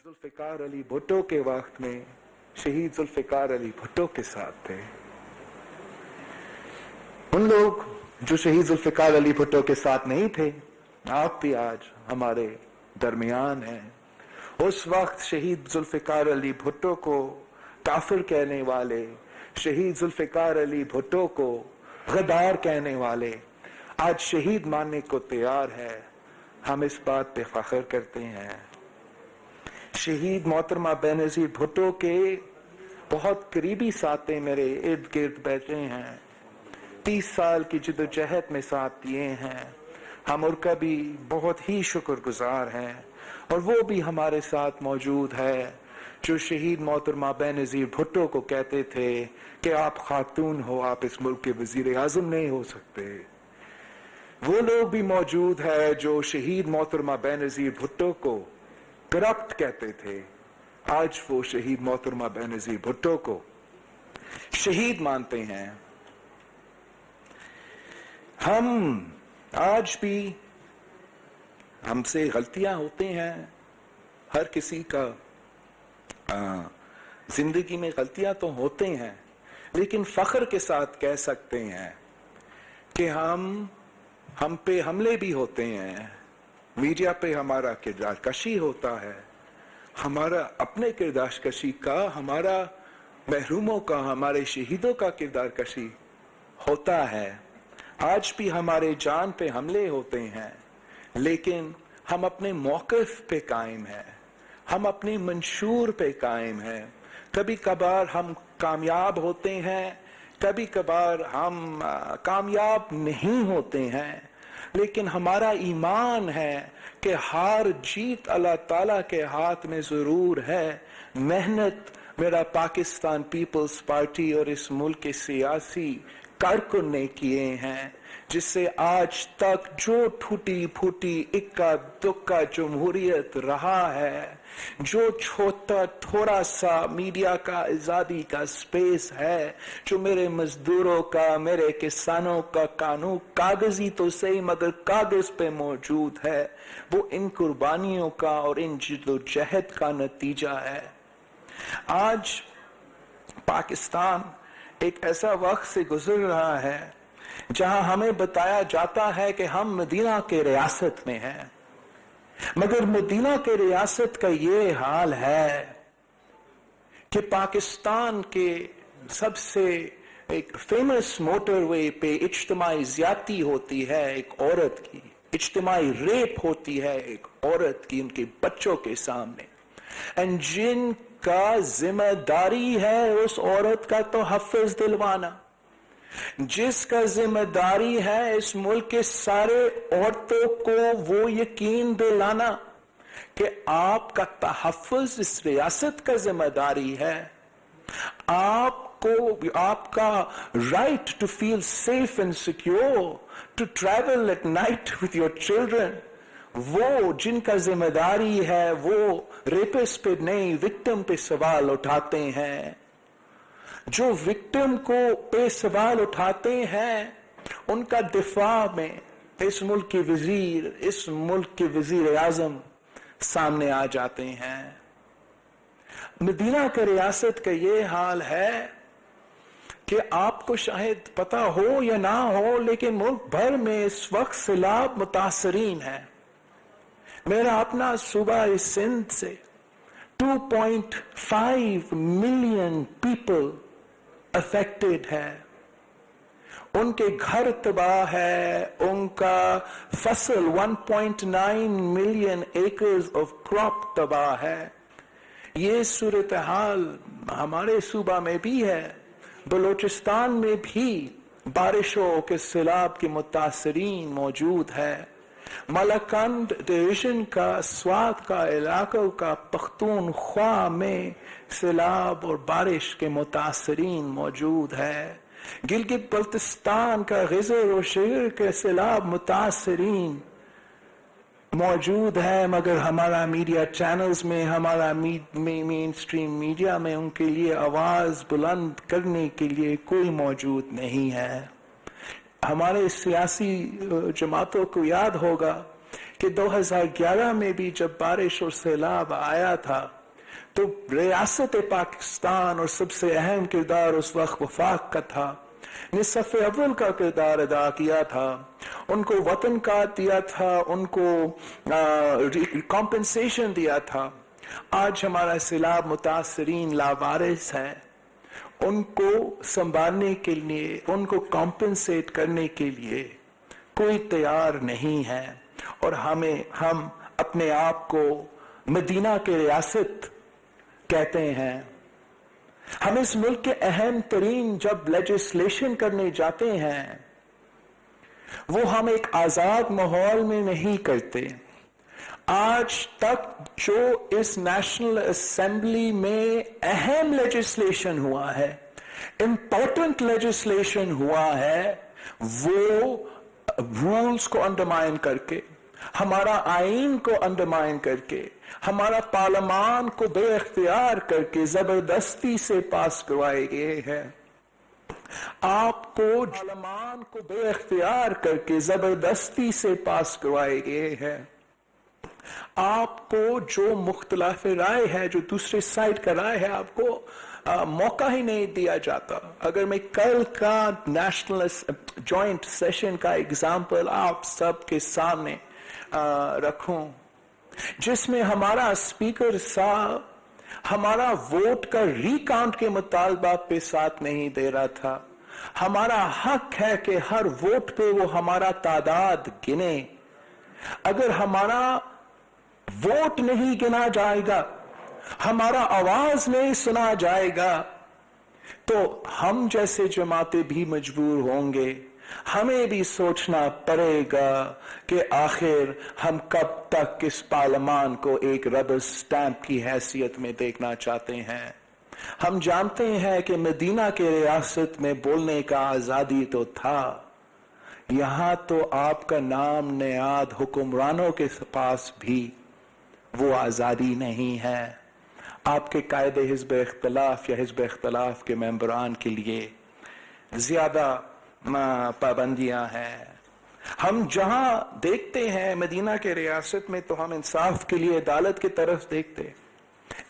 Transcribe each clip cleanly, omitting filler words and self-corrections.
जुल्फिकार अली भुट्टो के वक्त में शहीद जुल्फिकार अली भुट्टो के साथ थे। उन लोग जो शहीद जुल्फिकार अली भुट्टो के साथ नहीं थे, आप भी आज हमारे दरमियान हैं। उस वक्त शहीद जुल्फिकार अली भुट्टो को काफिर कहने वाले, शहीद जुल्फिकार अली भुट्टो को गद्दार कहने वाले आज शहीद मानने को तैयार है। हम इस बात पे फख्र करते हैं। शहीद मोहतरमा बेनजीर भुट्टो के बहुत करीबी साथी मेरे इर्द गिर्द बैठे हैं, 30 साल की जिद्दोजहद में साथ दिए हैं। हम उनका भी बहुत ही शुक्रगुजार हैं और वो भी हमारे साथ मौजूद है जो शहीद मोहतरमा बेनजीर भुट्टो को कहते थे कि आप खातून हो, आप इस मुल्क के वजीर आजम नहीं हो सकते। वो लोग भी मौजूद है जो शहीद मोहतरमा बेनजीर भुट्टो को करप्ट कहते थे, आज वो शहीद मोहतरमा बेनजीर भुट्टो को शहीद मानते हैं। हम आज भी, हमसे गलतियां होती हैं, हर किसी का जिंदगी में गलतियां तो होते हैं, लेकिन फख्र के साथ कह सकते हैं कि हम पे हमले भी होते हैं, मीडिया पे हमारा किरदार कशी होता है, हमारा अपने किरदार कशी का, हमारा महरूमों का, हमारे शहीदों का किरदार कशी होता है। आज भी हमारे जान पे हमले होते हैं, लेकिन हम अपने मौक़िफ़ पे कायम हैं, हम अपने मंशूर पे कायम हैं। कभी कभार हम कामयाब होते हैं, कभी कभार हम कामयाब नहीं होते हैं, लेकिन हमारा ईमान है कि हार जीत अल्लाह ताला के हाथ में जरूर है। मेहनत मेरा पाकिस्तान पीपल्स पार्टी और इस मुल्क के सियासी कारकुन ने किए हैं, जिससे आज तक जो टूटी फूटी इक्का दुक्का जमहूरियत रहा है, जो छोटा थोड़ा सा मीडिया का आजादी का स्पेस है, जो मेरे मजदूरों का, मेरे किसानों का कानून कागजी तो सही मगर कागज पे मौजूद है, वो इन कुर्बानियों का और इन जिद्दोजहद का नतीजा है। आज पाकिस्तान एक ऐसा वक्त से गुजर रहा है जहां हमें बताया जाता है कि हम मदीना के रियासत में हैं, मगर मदीना के रियासत का ये हाल है कि पाकिस्तान के सबसे एक फेमस मोटरवे पे इज्तिमाई ज्यादती होती है एक औरत की, इज्तिमाई रेप होती है एक औरत की उनके बच्चों के सामने, एंड जिनका जिम्मेदारी है उस औरत का तो हफ्ज दिलवाना, जिसका जिम्मेदारी है इस मुल्क के सारे औरतों को वो यकीन दिलाना कि आपका तहफ़्फ़ुज़ इस रियासत का जिम्मेदारी है, आपको आपका right to feel safe and secure, to travel at night with your children, वो जिनका जिम्मेदारी है वो रेपिस्ट पे नहीं विक्टिम पे सवाल उठाते हैं। जो विक्टिम को पे सवाल उठाते हैं उनका दिफा में इस मुल्क के वजीर, इस मुल्क के वजीर आजम सामने आ जाते हैं। मदीना के रियासत का ये हाल है कि आपको शायद पता हो या ना हो, लेकिन मुल्क भर में इस वक्त सैलाब मुतासरीन है। मेरा अपना सूबा इस सिंध से 2.5 मिलियन पीपल अफेक्टेड है, उनके घर तबाह है, उनका फसल 1.9 मिलियन एकर्स ऑफ क्रॉप तबाह है। ये सूरत हाल हमारे सूबा में भी है, बलोचिस्तान में भी बारिशों के सैलाब के मुतासरीन मौजूद है। मलकंद डिवीजन का स्वात का इलाकों का पख्तूनख्वा में सैलाब और बारिश के मुतासरीन मौजूद है। गिलगित बल्तिस्तान का ग़िज़र और शेर के सैलाब मुतासरीन मौजूद है, मगर हमारा मीडिया चैनल्स में, हमारा मेन स्ट्रीम मीडिया में उनके लिए आवाज बुलंद करने के लिए कोई मौजूद नहीं है। हमारे सियासी जमातों को याद होगा کہ 2011 में भी जब बारिश और सैलाब आया था तो रियासत पाकिस्तान और सबसे अहम किरदार उस वक्त वफाक का था, ने सफ़े अव्वल का किरदार अदा किया था, उनको वतन का दिया था, उनको कॉम्पेंसेशन दिया था। आज हमारा सैलाब मुतासरीन लावारिस है, उनको संभालने के लिए, उनको कॉम्पेंसेट करने के लिए कोई तैयार नहीं है। और हम अपने आप को मदीना के रियासत कहते हैं। हम इस मुल्क के अहम तरीन जब लेजिस्लेशन करने जाते हैं वो हम एक आजाद माहौल में नहीं करते। आज तक जो इस नेशनल असेंबली में अहम लेजिस्लेशन हुआ है, इंपॉर्टेंट लेजिस्लेशन हुआ है, वो रूल्स को अंडरमाइन करके, हमारा आईन को अंडरमाइन करके, हमारा पार्लियामान को बेइख्तियार करके जबरदस्ती से पास करवाए गए हैं। आपको पार्लियामान को बेइख्तियार करके जबरदस्ती से पास करवाए गए हैं। आपको जो मुख्तलिफ राय है, जो दूसरे साइड का राय है, आपको मौका ही नहीं दिया जाता। अगर मैं कल का नेशनल जॉइंट सेशन का एग्जाम्पल आप सबके सामने रखूं, जिसमें हमारा स्पीकर साहब हमारा वोट का रिकाउंट के मुतालबा पे साथ नहीं दे रहा था। हमारा हक है कि हर वोट पे वो हमारा तादाद गिने। अगर हमारा वोट नहीं गिना जाएगा, हमारा आवाज नहीं सुना जाएगा, तो हम जैसे जमातें भी मजबूर होंगे। हमें भी सोचना पड़ेगा कि आखिर हम कब तक इस पार्लियामान को एक रबर स्टैंप की हैसियत में देखना चाहते हैं। हम जानते हैं कि मदीना के रियासत में बोलने का आजादी तो था, यहां तो आपका नाम नेयाद हुक्मरानों के पास भी वो आजादी नहीं है। आपके कायदे हिज़्ब इख्तिलाफ या हिज़्ब इख्तिलाफ के मेंबरान के लिए ज्यादा पाबंदियां हैं। हम जहां देखते हैं मदीना के रियासत में, तो हम इंसाफ के लिए अदालत की तरफ देखते।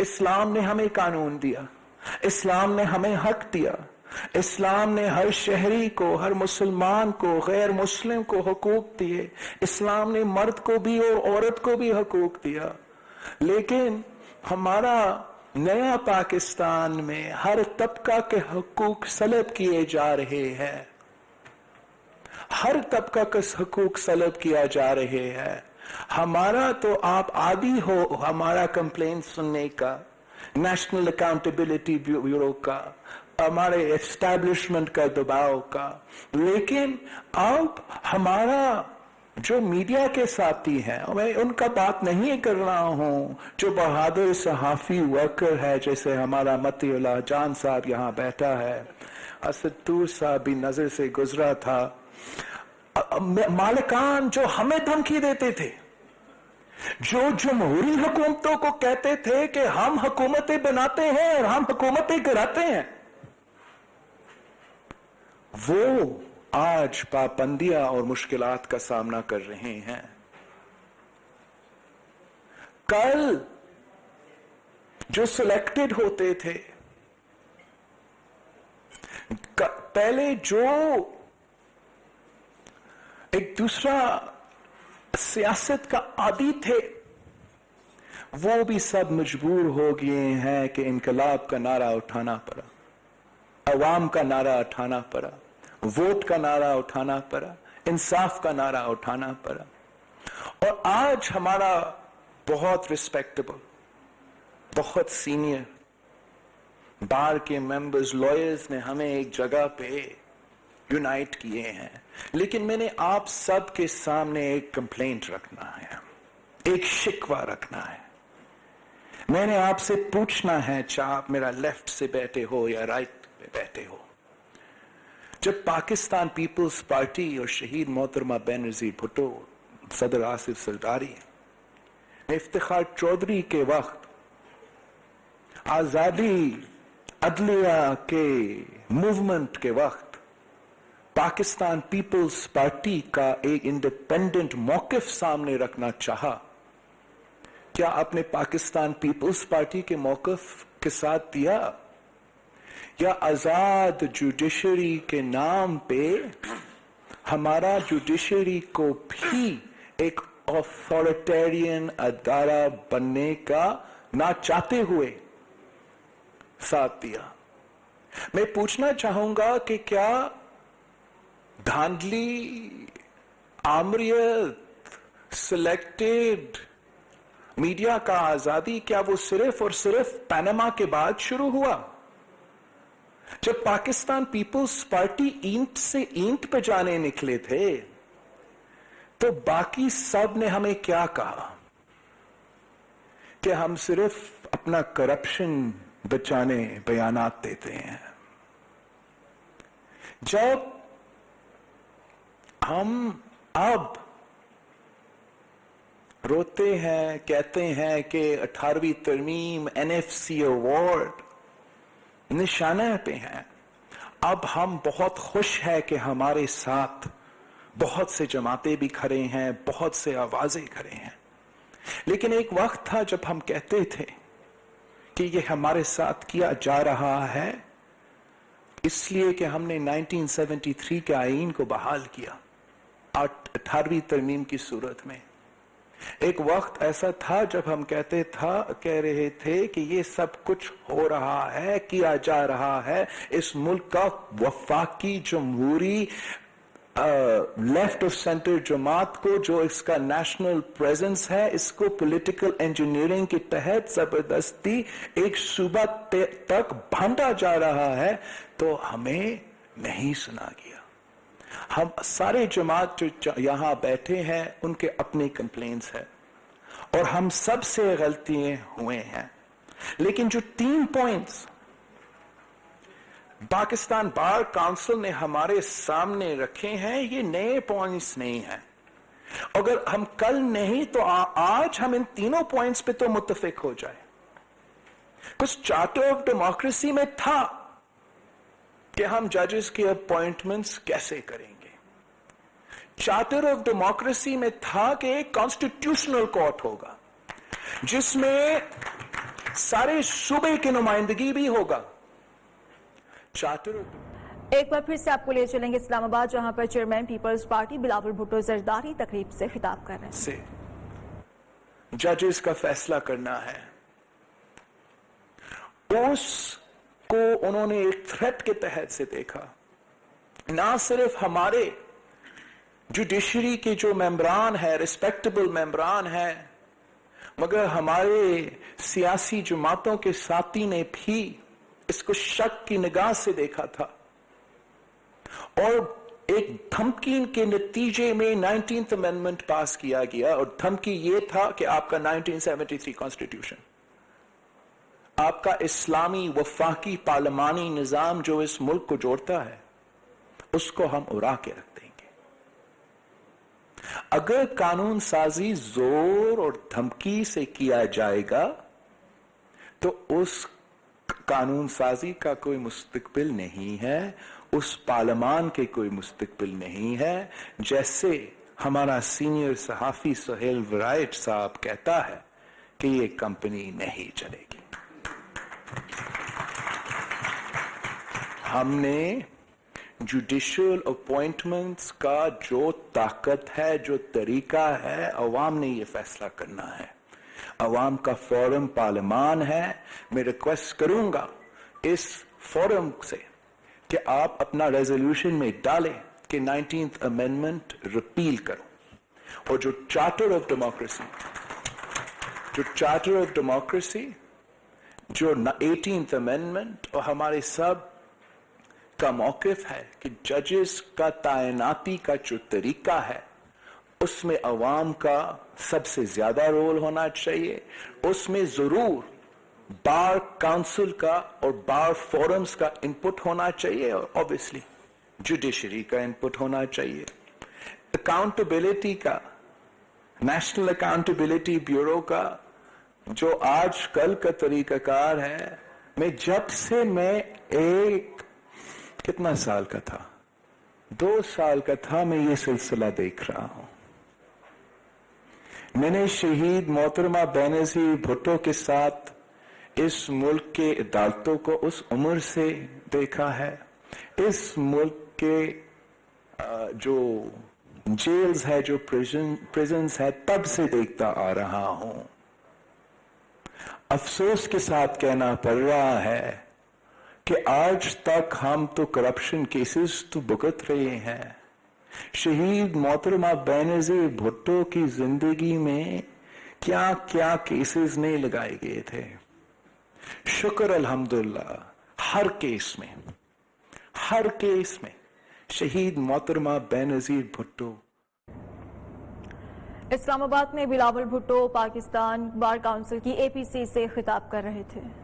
इस्लाम ने हमें कानून दिया, इस्लाम ने हमें हक दिया, इस्लाम ने हर शहरी को, हर मुसलमान को, गैर मुस्लिम को हुकूक दिए। इस्लाम ने मर्द को भी और औरत को भी हुकूक दिया। लेकिन हमारा नया पाकिस्तान में हर तबका के हुकूक सलब किए जा रहे हैं, हर तबका के हुकूक सलब किया जा रहे हैं। हमारा तो आप आदी हो हमारा कंप्लेंट सुनने का, नेशनल अकाउंटेबिलिटी ब्यूरो का, हमारे एस्टैब्लिशमेंट का दबाव का। लेकिन अब हमारा जो मीडिया के साथी हैं, मैं उनका बात नहीं कर रहा हूं, जो बहादुर सहाफी वर्कर है, जैसे हमारा मतीउल्लाह जान साहब यहां बैठा है, असदूर साहब भी नजर से गुजरा था। मालिकान जो हमें धमकी देते थे, जो जमहूरी हुकूमतों को कहते थे कि हम हुकूमतें बनाते हैं और हम हुकूमतें गिराते हैं, वो आज पाबंदियां और मुश्किलात का सामना कर रहे हैं। कल जो सिलेक्टेड होते थे, पहले जो एक दूसरा सियासत का आदी थे, वो भी सब मजबूर हो गए हैं कि इनकलाब का नारा उठाना पड़ा, अवाम का नारा उठाना पड़ा, वोट का नारा उठाना पड़ा, इंसाफ का नारा उठाना पड़ा। और आज हमारा बहुत रिस्पेक्टेबल, बहुत सीनियर बार के मेंबर्स, लॉयर्स ने हमें एक जगह पे यूनाइट किए हैं। लेकिन मैंने आप सब के सामने एक कंप्लेंट रखना है, एक शिकवा रखना है। मैंने आपसे पूछना है, चाहे आप मेरा लेफ्ट से बैठे हो या राइट पे बैठे हो, जब पाकिस्तान पीपल्स पार्टी और शहीद मोहतरमा बेनजीर भुट्टो, सदर आसिफ जरदारी, इफ्तिखार चौधरी के वक्त आजादी अदलिया के मूवमेंट के वक्त पाकिस्तान पीपल्स पार्टी का एक इंडिपेंडेंट मौकिफ सामने रखना चाहा, क्या आपने पाकिस्तान पीपल्स पार्टी के मौकिफ के साथ दिया, या आजाद जुडिशरी के नाम पे हमारा जुडिशरी को भी एक ऑथोरिटेरियन अदारा बनने का ना चाहते हुए साथ दिया? मैं पूछना चाहूंगा कि क्या धांधली, आमरियत, सिलेक्टेड मीडिया का आजादी, क्या वो सिर्फ और सिर्फ पनामा के बाद शुरू हुआ? जब पाकिस्तान पीपल्स पार्टी ईंट से ईंट पे जाने निकले थे तो बाकी सब ने हमें क्या कहा कि हम सिर्फ अपना करप्शन बचाने बयानात देते हैं। जब हम अब रोते हैं, कहते हैं कि 18वीं तरमीम NFC अवार्ड निशाने पे हैं, अब हम बहुत खुश है कि हमारे साथ बहुत से जमातें भी खड़े हैं, बहुत से आवाजें खड़े हैं। लेकिन एक वक्त था जब हम कहते थे कि ये हमारे साथ किया जा रहा है इसलिए कि हमने 1973 के आईन को बहाल किया 18वीं तरमीम की सूरत में। एक वक्त ऐसा था जब हम कह रहे थे कि ये सब कुछ हो रहा है, किया जा रहा है, इस मुल्क का वफाकी जमहूरी लेफ्ट ऑफ सेंटर जमात को, जो इसका नेशनल प्रेजेंस है, इसको पॉलिटिकल इंजीनियरिंग के तहत जबरदस्ती एक सूबा तक बांटा जा रहा है, तो हमें नहीं सुना गया। हम सारे जमात जो यहां बैठे हैं उनके अपने कंप्लेंट्स हैं और हम सब से गलतियां हुए हैं, लेकिन जो 3 पॉइंट्स पाकिस्तान बार काउंसिल ने हमारे सामने रखे हैं, ये नए पॉइंट्स नहीं हैं। अगर हम कल नहीं तो आज हम इन तीनों पॉइंट्स पे तो मुत्तफिक हो जाए। कुछ चार्टर ऑफ डेमोक्रेसी में था कि हम जजेस की अपॉइंटमेंट्स कैसे करेंगे। चार्टर ऑफ डेमोक्रेसी में था कि एक कॉन्स्टिट्यूशनल कोर्ट होगा जिसमें सारे सूबे की नुमाइंदगी भी होगा। चार्टर एक बार फिर से आपको ले चलेंगे इस्लामाबाद, जहां पर chairman people's party Bilawal Bhutto Zardari तकरीब से खिताब कर रहे हैं। से जजेस का फैसला करना है, उसको उन्होंने एक थ्रेट के तहत से देखा। ना सिर्फ हमारे जुडिशरी के जो मेंबरान है, रिस्पेक्टेबल मेंबरान है, मगर हमारे सियासी जमातों के साथी ने भी इसको शक की निगाह से देखा था और एक धमकी के नतीजे में 19th अमेंडमेंट पास किया गया। और धमकी यह था कि आपका 1973 कॉन्स्टिट्यूशन, आपका इस्लामी वफाकी पार्लिमानी निजाम जो इस मुल्क को जोड़ता है, उसको हम उड़ा के रख देंगे। अगर कानून साजी जोर और धमकी से किया जाएगा तो उस कानून साजी का कोई मुस्तकबिल नहीं है, उस पार्लिमान के कोई मुस्तकबिल नहीं है। जैसे हमारा सीनियर सहाफी सुहेल वराइट साहब कहता है कि ये कंपनी नहीं चलेगी। हमने जुडिशियल अपॉइंटमेंट्स का जो ताकत है, जो तरीका है, अवाम ने ये फैसला करना है। अवाम का फोरम पार्लिमान है। मैं रिक्वेस्ट करूंगा इस फोरम से कि आप अपना रेजोल्यूशन में डालें कि 19th अमेंडमेंट रिपील करो, और जो चार्टर ऑफ डेमोक्रेसी, जो 18th अमेंडमेंट और हमारे सब का मौकिफ है कि जजेस का तैनाती का जो तरीका है उसमें अवाम का सबसे ज्यादा रोल होना चाहिए। उसमें जरूर बार काउंसिल का और बार फोरम्स का इनपुट होना चाहिए और ऑब्वियसली जुडिशरी का इनपुट होना चाहिए। अकाउंटेबिलिटी का, नेशनल अकाउंटेबिलिटी ब्यूरो का जो आज कल का तरीकाकार है, मैं जब से मैं कितना साल का था, 2 साल का था मैं ये सिलसिला देख रहा हूं। मैंने शहीद मोहतरमा बेनजीर भुट्टो के साथ इस मुल्क के अदालतों को उस उम्र से देखा है। इस मुल्क के जो जेल्स है, जो प्रिजन्स है, तब से देखता आ रहा हूं। अफसोस के साथ कहना पड़ रहा है कि आज तक हम तो करप्शन केसेस तो भुगत रहे हैं। शहीद मोहतरमा बेनजीर भुट्टो की जिंदगी में क्या क्या केसेस नहीं लगाए गए थे। शुक्र अल्हम्दुलिल्लाह हर केस में शहीद मोहतरमा बेनजीर भुट्टो। इस्लामाबाद में बिलावल भुट्टो पाकिस्तान बार काउंसिल की APC से खिताब कर रहे थे।